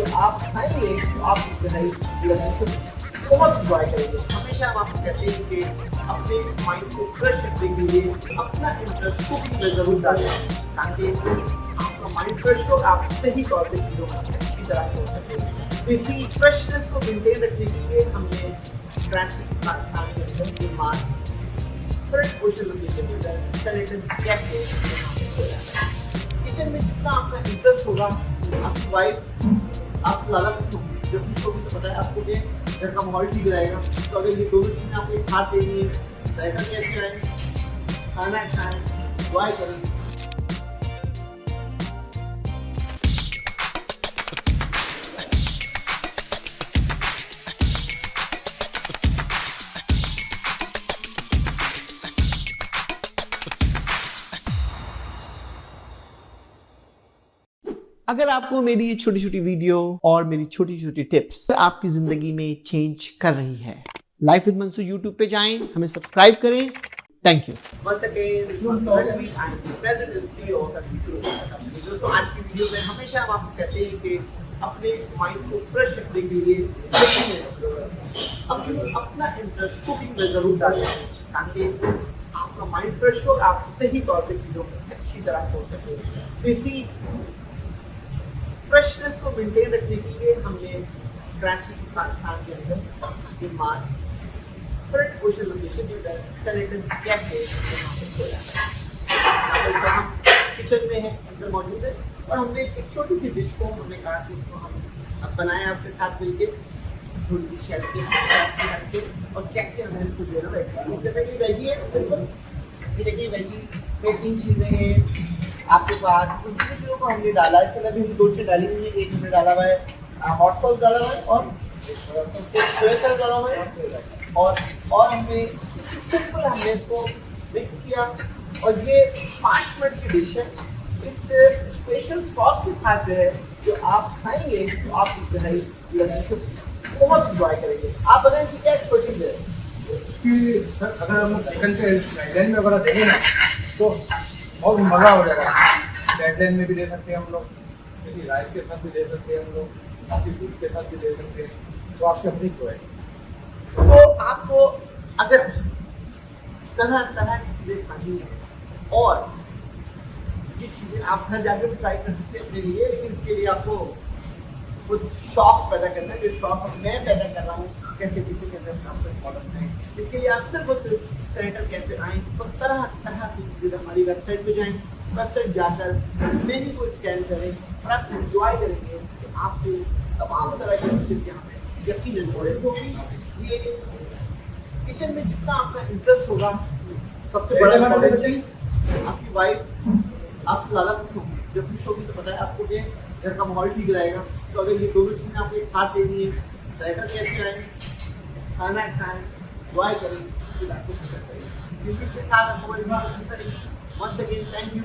जो आप खाएंगे तो आप बहुत इंजॉय करेंगे। हमेशा हम आपको कहते हैं कि अपने माइंड को फ्रेश रखने के लिए अपना इंटरेस्ट कुकिंग में जरूर डालें, ताकि आपका माइंड फ्रेश हो, आप सही तौर पे चीज़ों को अच्छी तरह सोच सकें। तो इसी फ्रेशनेस को मेंटेन रखने के लिए हमने पाकिस्तान के अंदर के मार्च फ्रेश पोषण लोकेशन कैसे किचन में जितना आपका इंटरेस्ट होगा, आपकी वाइफ आपको ज़्यादा खुश होगी। जब खुश होगी तो पता है आपको कि घर का माहौल ठीक रहेगा। तो अगर ये दोनों चीज़ें आपको एक साथ देनी है, रहना कैसे आए, खाना खाएँ, इंजॉय करें। अगर आपको मेरी ये छोटी छोटी वीडियो और मेरी छोटी छोटी टिप्स आपकी जिंदगी में चेंज कर रही है, लाइफ विद मंसूर यूट्यूब पे जाएं, हमें सब्सक्राइब करें। Thank you. Once again, I'm the president and CEO of Abhitu company। दोस्तों आज की वीडियो में हमेशा हम आपको कहते हैं कि अपने माइंड को फ्रेश रखने के लिए अपना इंटरेस्ट कुकिंग में जरूर डालें, ताकि आपका माइंड फ्रेश हो, आप सही तौर पे चीज़ों को अच्छी तरह सोच सकें। इसी फ्रेशनेस को मेंटेन रखने के लिए हमने कराची पाकिस्तान के अंदर ये मार्च फ्रेश पोषण लोकेशन कैसे हम किचन में है अंदर मौजूद है, और हमने एक छोटी सी डिश को हमने कहा कि उसको हम अब बनाए आपके साथ मिलके थोड़ी सी शेल्फ के और कैसे हमें इसको जो है ना, जैसे कि वेजी है बिल्कुल, ये देखिए वेजी में 3 चीज़ें हैं आपके पास। उन चीज़ों को हमने डाला है, इसके अभी 2 चीज़ डाली हुई है। एक हमने डाला हुआ है हॉट सॉस डाला हुआ है और सोया सॉस डाला हुआ है, और हमने सिंपल हमने इसको मिक्स किया, और ये 5 मिनट की डिश है। इस स्पेशल सॉस के साथ जो है जो आप खाएंगे तो आप जो है बहुत इंजॉय करेंगे। आप बताएं कि क्या एक्सपर्टीज है इसकी? सर अगर हम चिकन के गाइडलाइन में वगैरह देंगे ना तो बहुत मज़ा हो जाएगा। गाइडलाइन में भी दे सकते हैं हम लोग, किसी राइस के साथ भी दे सकते हैं हम लोग, किसी दूध के साथ भी दे सकते हैं, तो आपकी अपनी चॉइस। तो आपको अगर तरह तरह की चीज़ें खानी है और ये चीज़ें आप घर जाकर भी ट्राई कर सकते हैं अपने लिए, लेकिन इसके लिए आपको कुछ शौक पैदा करना है। जो शौक मैं पैदा कर रहा हूँ कैसे पीछे के अंदर आपको फॉलो करें, इसके लिए आप सिर्फ और सिर्फ सेनेटर कैफे आएँ और तरह तरह की चीज़ें हमारी वेबसाइट पे जाएँ, वेबसाइट जाकर मेन्यू को स्कैन करें और आप इंजॉय करेंगे। तो आपको तमाम तरह की डिशेज यहाँ पे यकीनन होगी। ये किचन में जितना आपका इंटरेस्ट होगा, सबसे बड़ा इम्पोर्टेंट चीज़ आपकी वाइफ आपसे ज़्यादा खुश होगी। जब खुश होगी तो पता है आपको कि घर का माहौल ठीक रहेगा। तो अगर ये दोनों चीज़ें आपको एक साथ देनी है, रहना कैसे आए, खाना खाएँ, इंजॉय करें, फिर आपको खुश करें। इसी के साथ आपको once again thank you।